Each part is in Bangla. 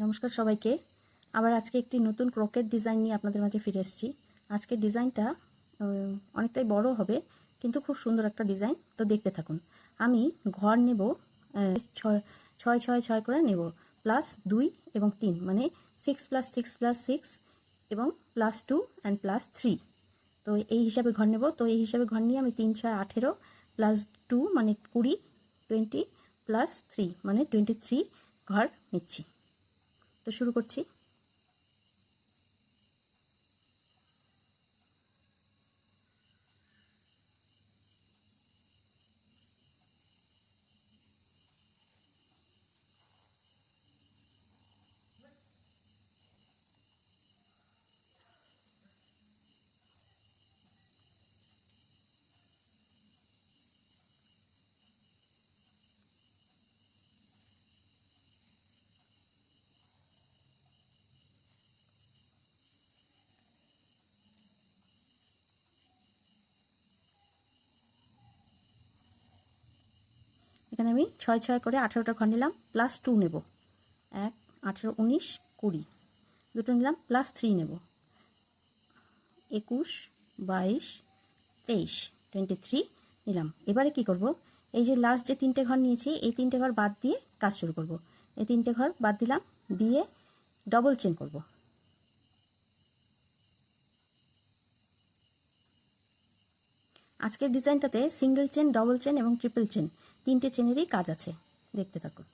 নমস্কার সবাইকে। আবার আজকে একটি নতুন ক্রোকেট ডিজাইন নিয়ে আপনাদের মাঝে ফিরে এসেছি। আজকের ডিজাইনটা অনেকটাই বড় হবে, কিন্তু খুব সুন্দর একটা ডিজাইন। তো দেখতে থাকুন। আমি ঘর নেব 6 করে নেব, +2 এবং 3, মানে 6+6+6 এবং +2 অ্যান্ড +3। তো এই হিসাবে ঘর নেব। তো এই হিসাবে ঘর নিয়ে আমি 3 6 18 +2 মানে 20, 20 +3 মানে 23 ঘর নিচ্ছি। তো শুরু করছি। এখানে আমি 6 করে 18টা ঘর নিলাম, +2 নেব। 1 18 19 20 দুটো নিলাম, +3 নেব। 21 22 23 23 নিলাম। এবারে কি করব, এই যে লাস্ট যে 3টে ঘর নিয়েছি, এই 3টে ঘর বাদ দিয়ে কাজ শুরু করব। এই 3টে ঘর বাদ দিলাম, দিয়ে ডবল চেন করব। আজকের ডিজাইনটাতে সিঙ্গেল চেন, ডবল চেন এবং ট্রিপল চেন, 3টে চেনেরই কাজ আছে। দেখতে থাকুন।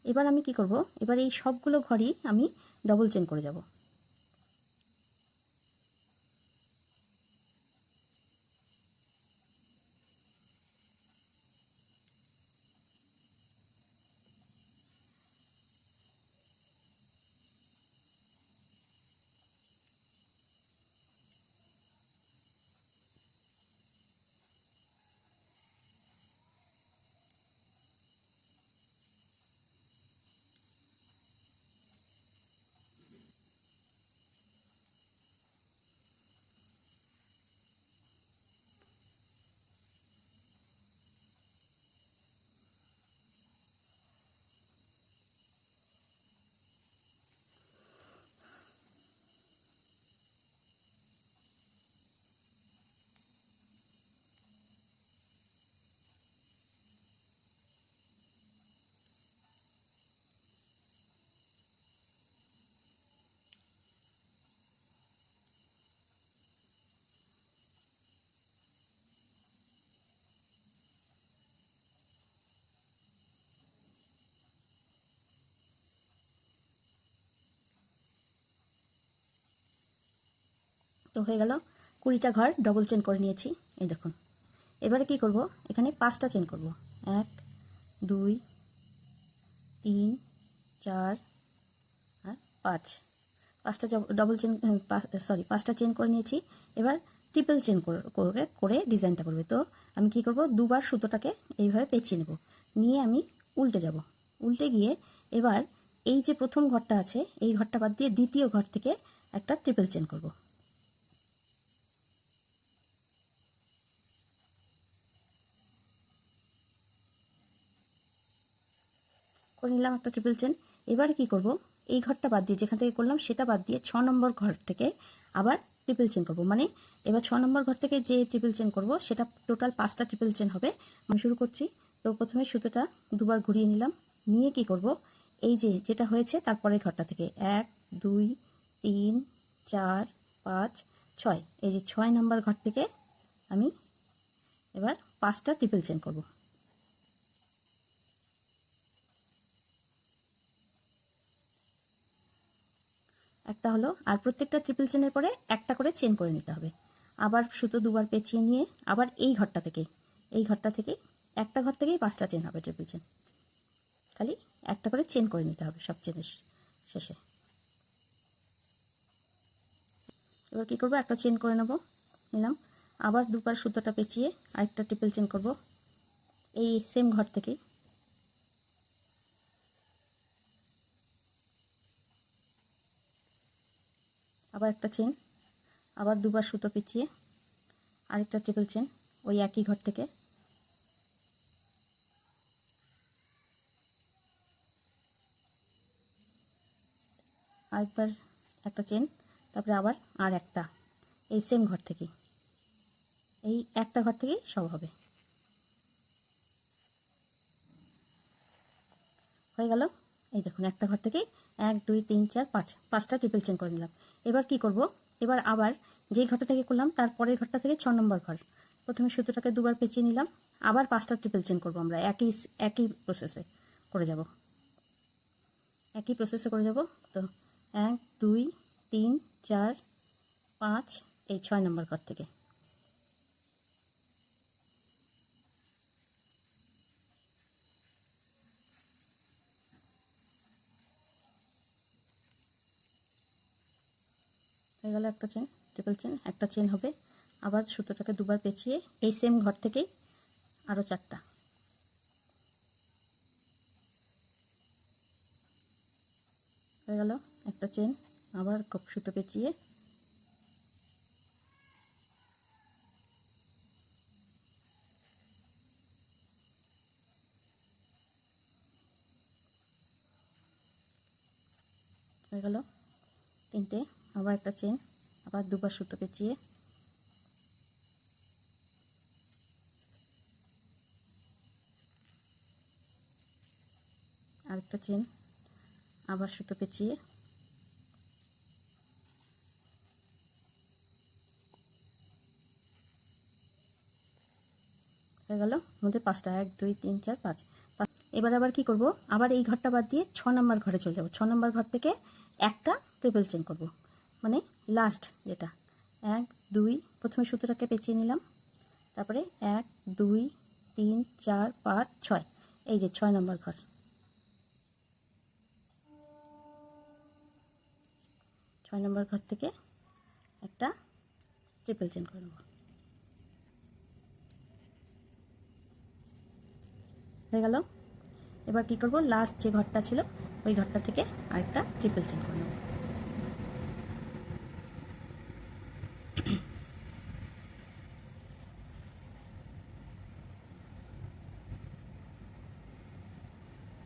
এবার আমি কি করব, এবার এই সবগুলো ঘরই আমি ডবল চেন করে যাব। তো হয়ে গেল, 20টা ঘর ডবল চেন করে নিয়েছি। এই দেখুন। এবারে কি করব, এখানে 5টা চেন করব। 1 2 3 4 আর 5। 5টা ডবল চেন, সরি 5টা চেন করে নিয়েছি। এবার ট্রিপল চেন করে ডিজাইনটা করবে। তো আমি কি করব, দুবার সুতোটাকে এইভাবে পেঁচিয়ে নেব, নিয়ে আমি উল্টে যাব। উল্টে গিয়ে এবার এই যে প্রথম ঘরটা আছে, এই ঘরটা বাদ দিয়ে দ্বিতীয় ঘর থেকে একটা ট্রিপল চেন করব। করে নিলাম একটা ট্রিপল চেন। এবার কি করব, এই ঘরটা বাদ দিয়ে, যেখান থেকে করলাম সেটা বাদ দিয়ে 6 নম্বর ঘর থেকে আবার ট্রিপল চেন করব। মানে এবার 6 নম্বর ঘর থেকে যে ট্রিপল চেন করব সেটা টোটাল 5টা ট্রিপল চেন হবে। আমি শুরু করছি। তো প্রথমে সুতোটা দুবার ঘুরিয়ে নিলাম, নিয়ে কি করব, এই যে যেটা হয়েছে তারপরের ঘরটা থেকে 1 2 3 4 5 6, এই যে 6 নম্বর ঘর থেকে আমি এবার 5টা ট্রিপল চেন করব। একটা হলো, আর প্রত্যেকটা ট্রিপল চেনের পরে একটা করে চেন করে নিতে হবে। আবার সুতো দুবার পেঁচিয়ে নিয়ে আবার এই ঘরটা থেকেই একটা ঘর থেকেই 5টা চেন হবে ট্রিপল চেন। খালি একটা করে চেন করে নিতে হবে সব চেনের শেষে। এবার কি করব, একটা চেন করে নিলাম। আবার দুবার সুতোটা পেঁচিয়ে আরেকটা ট্রিপল চেন করব এই সেম ঘর থেকেই। আবার একটা চেন, আবার দুবার সুতো পেঁচিয়ে আরেকটা ট্রিপল চেন ওই একই ঘর থেকে। আরেকবার একটা চেন, তারপরে আবার আর একটা, এই সেম ঘর থেকেই, এই একটা ঘর থেকেই সব হবে। হয়ে গেল। এই দেখুন একটা ঘর থেকেই 1 2 3 4 5, 5টা ট্রিপল চেন করে নিলাম। এবার কি করব, এবার আবার যেই ঘরটা থেকে করলাম তার পরের ঘরটা থেকে 6 নম্বর ঘর, প্রথমে সুতোটাকে দুবার পেঁচিয়ে নিলাম, আবার 5টা ট্রিপল চেন করব। আমরা একই প্রসেসে করে যাব, তো 1 2 3 4 5, এই 6 নম্বর ঘর থেকে। হয়ে গেল একটা চেন, ট্রিপল চেন, একটা চেন হবে। আবার সুতোটাকে দুবার পেঁচিয়ে এই সেম ঘর থেকেই আরও 4টা। হয়ে গেল একটা চেন, আবার সুতো পেঁচিয়ে হয়ে গেল 3টে, আবার একটা চেন, আবার দুবার সুতো পেঁচিয়ে আরেকটা চেন, আবার সুতো পেঁচিয়ে হয়ে গেল আমাদের 5টা, 1 2 3 4 5। এবার আবার কি করব, আবার এই ঘরটা বাদ দিয়ে 6 নম্বর ঘরে চলে যাব। 6 নম্বর ঘর থেকে একটা ট্রিপল চেন করব, মানে লাস্ট যেটা 1 2, প্রথমে সুতোটাকে পেঁচিয়ে নিলাম, তারপরে 1 2 3 4 5 6, এই যে 6 নম্বর ঘর। 6 নম্বর ঘর থেকে একটা ট্রিপল চেন করে নেব। হয়ে গেল। এবার কি করব, লাস্ট যে ঘরটা ছিল ওই ঘরটা থেকে আরেকটা ট্রিপল চেন করে নেব।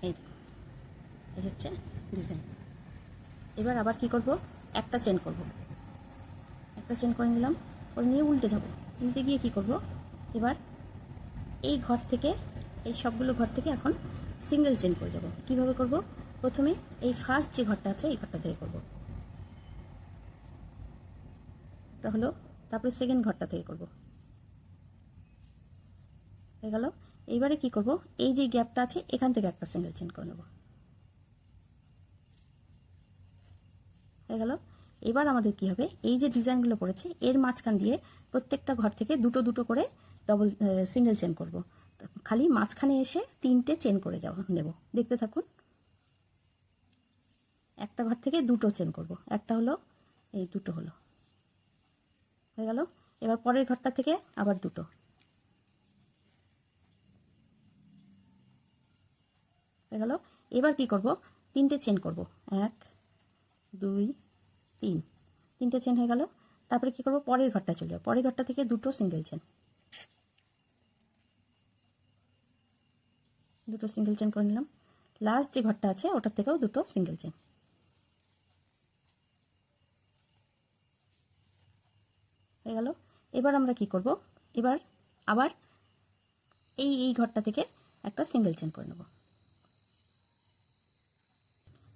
এই দেখুন, এই হচ্ছে ডিজাইন। এবার আবার কি করব, একটা চেন করব, একটা চেন করে নিলাম, করে নিয়ে উল্টে যাব। উল্টে গিয়ে কি করব, এবার এই ঘর থেকে, এই সবগুলো ঘর থেকে এখন সিঙ্গেল চেন করে যাব। কিভাবে করব, প্রথমে এই ফার্স্ট যে ঘরটা আছে এই ঘরটা থেকে করব, এটা হলো, তারপরে সেকেন্ড ঘরটা থেকে করব। হয়ে গেল। এইবারে কি করব, এই যে গ্যাপটা আছে এখান থেকে একটা সিঙ্গেল চেন করে নেব। হয়ে গেল। এবার আমাদের কি হবে, এই যে ডিজাইনগুলো পড়েছে এর মাঝখান দিয়ে প্রত্যেকটা ঘর থেকে দুটো দুটো করে সিঙ্গেল চেন করব। খালি মাঝখানে এসে 3টে চেন করে নেব। দেখতে থাকুন। একটা ঘর থেকে দুটো চেন করব, একটা হলো, এই দুটো হলো। হয়ে গেল। এবার পরের ঘরটা থেকে আবার দুটো। হয়ে গেল। এবার কি করব, 3টে চেন করব, 1 2 3, 3টে চেন হয়ে গেল। তারপরে কি করব, পরের ঘরটা চলে যাব, পরের ঘরটা থেকে দুটো সিঙ্গেল চেন, দুটো সিঙ্গেল চেন করে নিলাম। লাস্ট যে ঘরটা আছে ওটার থেকেও দুটো সিঙ্গেল চেন। হয়ে গেল। এবার আমরা কি করব, এবার আবার এই ঘরটা থেকে একটা সিঙ্গেল চেন করে নেব।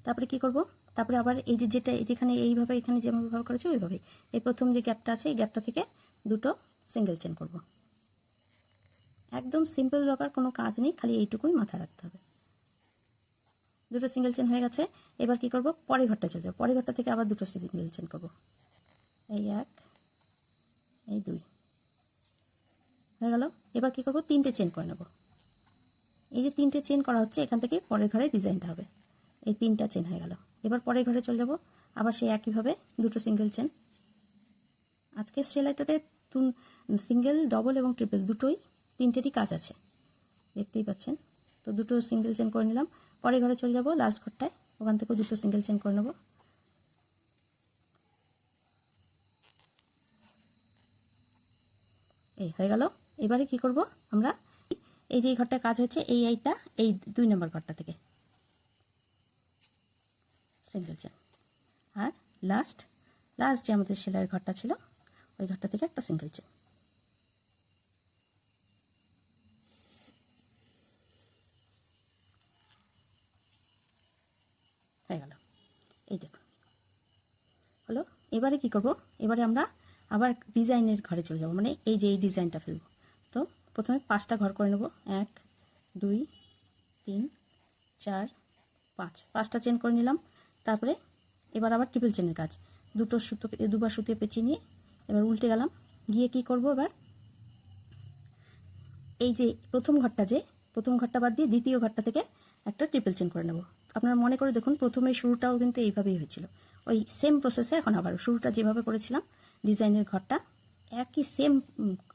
তারপরে কি করব, তারপরে আবার এই যে যেটা যেখানে এইভাবে এখানে যেভাবে ব্যবহার করেছি ওইভাবে এই প্রথম যে গ্যাপটা আছে এই গ্যাপটা থেকে দুটো সিঙ্গেল চেন করব। একদম সিম্পল ব্যাপার, কোনো কাজ নেই, খালি এইটুকুই মাথায় রাখতে হবে। দুটো সিঙ্গেল চেন হয়ে গেছে। এবার কি করব, পরের ঘরটা চলে যাব, পরের ঘরটা থেকে আবার দুটো সিঙ্গেল চেন করব, এই 1 এই 2 হয়ে গেল। এবার কি করব, 3টে চেন করে নেব। এই যে 3টে চেন করা হচ্ছে এখান থেকে পরের ঘরে ডিজাইনটা হবে। এই 3টা চেন হয়ে গেল। এবার পরের ঘরে চলে যাব, আবার সেই একইভাবে দুটো সিঙ্গেল চেন। আজকের সেলাইটাতে সিঙ্গেল, ডবল এবং ট্রিপল দুটোই, 3টেরই কাজ আছে, দেখতেই পাচ্ছেন। তো দুটো সিঙ্গেল চেন করে নিলাম। পরের ঘরে চলে যাব, লাস্ট ঘরটায়, ওখান থেকেও দুটো সিঙ্গেল চেন করে নেব। এই হয়ে গেল। এবারে কি করব, আমরা এই যে ঘরটা কাজ হচ্ছে এইটা, এই 2 নম্বর ঘরটা থেকে সিঙ্গেল চেন, লাস্ট যে আমাদের সেলাইয়ের ঘরটা ছিল ওই ঘরটা থেকে একটা সিঙ্গেল চেন। হয়ে গেল, এই দেখো হলো। এবারে কি করব, এবারে আমরা আবার ডিজাইনের ঘরে চলে যাব, মানে এই যে এই ডিজাইনটা ফেলবো। তো প্রথমে 5টা ঘর করে নেব, 1 2 3 4 5, 5টা চেন করে নিলাম। তারপরে এবার আবার ট্রিপল চেনের কাজ, দুবার সুতো পেঁচিয়ে নিয়ে এবার উল্টে গেলাম, গিয়ে কি করব, এবার এই যে প্রথম ঘরটা বাদ দিয়ে দ্বিতীয় ঘরটা থেকে একটা ট্রিপল চেন করে নেব। আপনারা মনে করে দেখুন, প্রথমে শুরুটাও কিন্তু এইভাবেই হয়েছিল, ওই সেম প্রসেসে এখন আবার শুরুটা যেভাবে করেছিলাম ডিজাইনের ঘরটা একই সেম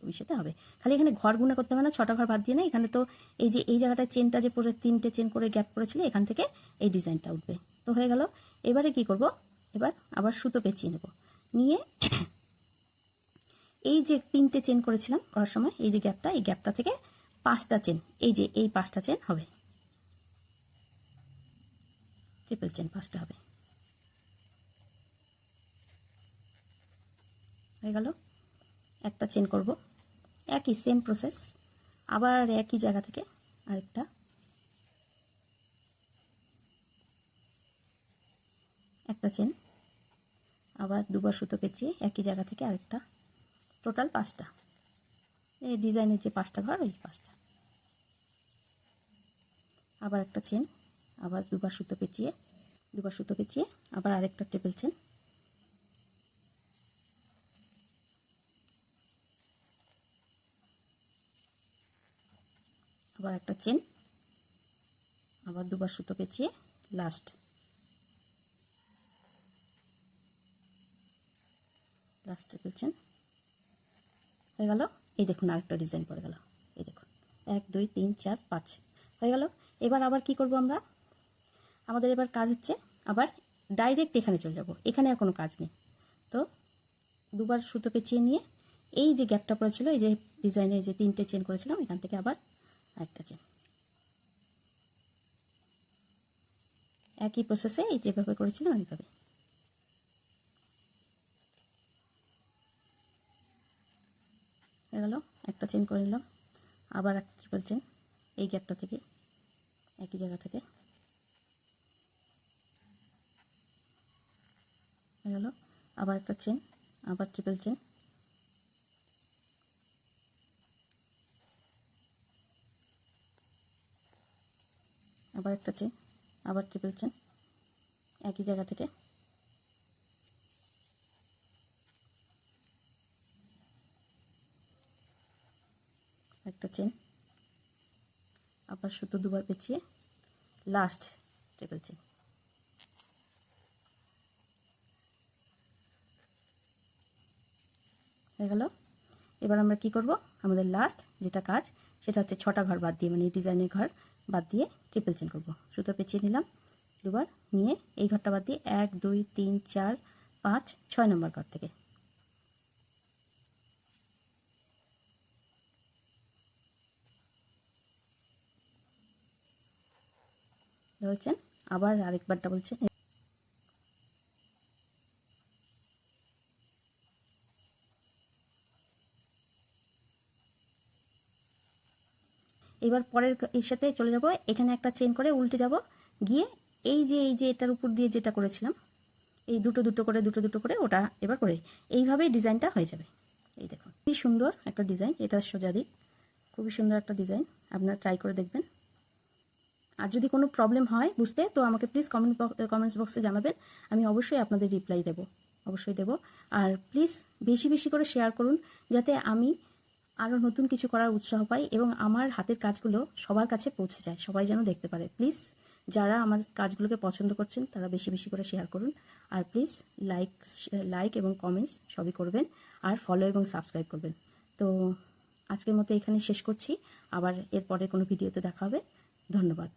বিষয়তে হবে। খালি এখানে ঘর গুণে করতে হবে না, 6টা ঘর বাদ দিয়ে না। এখানে তো এই যে এই জায়গাটায় চেনটা যে পরে 3টে চেন করে গ্যাপ করেছিল, এখান থেকে এই ডিজাইনটা উঠবে। তো হয়ে গেল। এবারে কি করব, এবার আবার সুতো পেঁচিয়ে নেব, নিয়ে এই যে 3টে চেন করেছিলাম করার সময়, এই যে গ্যাপটা, এই গ্যাপটা থেকে 5টা চেন, এই যে এই 5টা চেন হবে, ট্রিপল চেন 5টা হবে। হয়ে গেল। একটা চেন করব, একই সেম প্রসেস, আবার একই জায়গা থেকে আরেকটা, একটা চেন, আবার দুবার সুতো পেঁচিয়ে একই জায়গা থেকে আরেকটা, টোটাল 5টা। এই ডিজাইনের যে 5টা ঘর, ওই 5টা। আবার একটা চেন, আবার দুবার সুতো পেঁচিয়ে আবার আরেকটা ট্রিপল চেন, আবার একটা চেন, আবার দুবার সুতো পেঁচিয়ে লাস্ট ট্রিপল চেন। হয়ে গেল। এই দেখুন আরেকটা ডিজাইন পড়ে গেল, এই দেখুন 1 2 3 4 5 হয়ে গেল। এবার আবার কি করব আমরা, আমাদের এবার কাজ হচ্ছে আবার ডাইরেক্ট এখানে চলে যাব, এখানে আর কোনো কাজ নেই। তো দুবার সুতো পেঁচিয়ে নিয়ে এই যে গ্যাপটা পড়েছিল, এই যে ডিজাইনে যে 3টে চেন করেছিলাম, এখান থেকে আবার আরেকটা চেন, একই প্রসেসে এই যেভাবে করেছিলাম ওইভাবে। হয়ে গেল। একটা চেন করে নিলাম, আবার একটা ট্রিপল চেন এই গ্যাপটা থেকে, একই জায়গা থেকে। হয়ে গেল। আবার একটা চেন, আবার ট্রিপল চেন, আবার একটা চেন, আবার ট্রিপল চেন একই জায়গা থেকে। একটা চেন, আবার সুতো দুবার পেঁচিয়ে লাস্ট ট্রিপল চেন। হয়ে গেল। এবার আমরা কি করব, আমাদের লাস্ট যেটা কাজ সেটা হচ্ছে 6টা ঘর বাদ দিয়ে, মানে ডিজাইনের ঘর বাদ দিয়ে ট্রিপল চেন করব। সুতো পেঁচিয়ে নিলাম দুবার, নিয়ে এই ঘরটা বাদ দিয়ে 1 2 3 4 5 6 নম্বর ঘর থেকে বলছেন, আবার আরেকবারটা বলছেন। এবার পরের এর সাথে চলে যাব, এখানে একটা চেন করে উল্টে যাব, গিয়ে এই যে এটার উপর দিয়ে যেটা করেছিলাম, এই দুটো করে ওটা এবার করে এইভাবেই ডিজাইনটা হয়ে যাবে। এই দেখুন খুবই সুন্দর একটা ডিজাইন, এটা সোজা দিক, খুবই সুন্দর একটা ডিজাইন, আপনারা ট্রাই করে দেখবেন। আর যদি কোনো প্রবলেম হয় বুঝতে, তো আমাকে প্লিজ কমেন্টস বক্সে জানাবেন, আমি অবশ্যই আপনাদের রিপ্লাই দেব, অবশ্যই দেব। আর প্লিজ বেশি বেশি করে শেয়ার করুন, যাতে আমি আরও নতুন কিছু করার উৎসাহ পাই এবং আমার হাতের কাজগুলো সবার কাছে পৌঁছে যায়, সবাই যেন দেখতে পারে। প্লিজ যারা আমার কাজগুলোকে পছন্দ করছেন তারা বেশি বেশি করে শেয়ার করুন, আর প্লিজ লাইক এবং কমেন্টস সবই করবেন, আর ফলো এবং সাবস্ক্রাইব করবেন। তো আজকের মতো এখানে শেষ করছি, আবার এরপরে কোনো ভিডিওতে দেখা হবে। ধন্যবাদ।